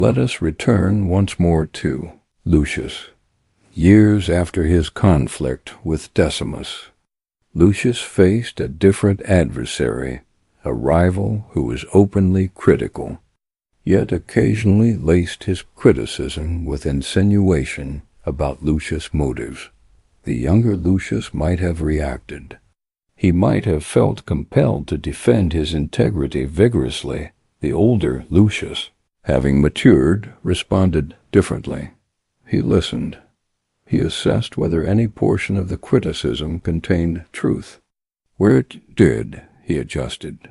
Let us return once more to Lucius. Years after his conflict with Decimus, Lucius faced a different adversary, a rival who was openly critical, yet occasionally laced his criticism with insinuation about Lucius' motives. The younger Lucius might have reacted. He might have felt compelled to defend his integrity vigorously. The older Lucius, having matured, responded differently. He listened. He assessed whether any portion of the criticism contained truth. Where it did, he adjusted.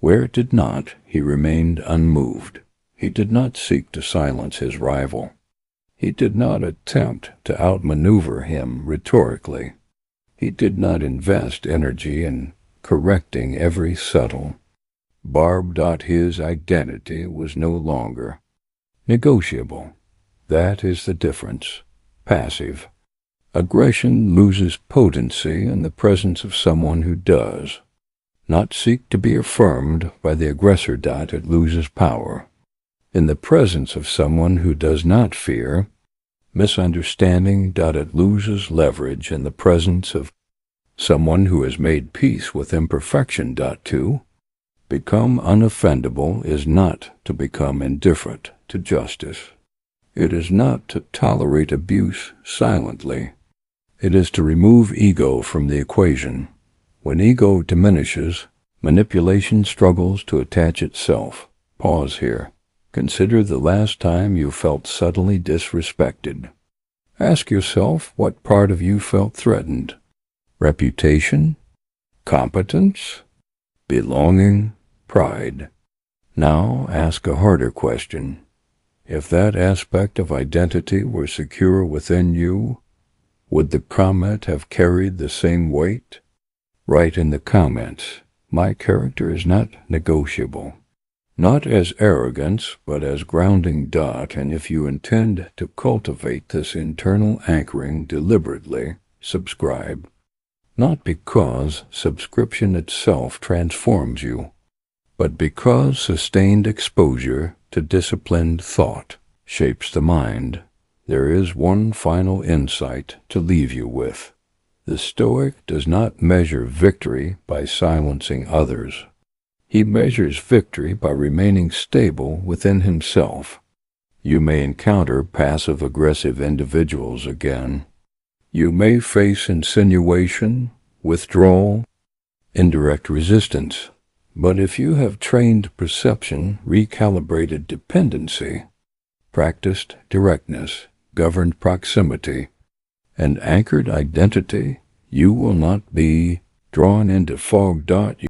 Where it did not, he remained unmoved. He did not seek to silence his rival. He did not attempt to outmaneuver him rhetorically. He did not invest energy in correcting every subtle barb. His identity was no longer negotiable. That is the difference. Passive. Aggression loses potency in the presence of someone who does not seek to be affirmed by the aggressor. It loses power. In the presence of someone who does not fear misunderstanding. It loses leverage. In the presence of someone who has made peace with imperfection. To become unoffendable is not to become indifferent to justice. It is not to tolerate abuse silently. It is to remove ego from the equation. When ego diminishes, manipulation struggles to attach itself. Pause here. Consider the last time you felt subtly disrespected. Ask yourself what part of you felt threatened. Reputation? Competence? Belonging? Pride? Now ask a harder question. If that aspect of identity were secure within you, would the comment have carried the same weight? Write in the comments, my character is not negotiable. Not as arrogance, but as grounding. And if you intend to cultivate this internal anchoring deliberately, subscribe. Not because subscription itself transforms you, but because sustained exposure to disciplined thought shapes the mind. There is one final insight to leave you with. The Stoic does not measure victory by silencing others. He measures victory by remaining stable within himself. You may encounter passive-aggressive individuals again. You may face insinuation, withdrawal, indirect resistance. But if you have trained perception, recalibrated dependency, practiced directness, governed proximity, and anchored identity, you will not be drawn into fog.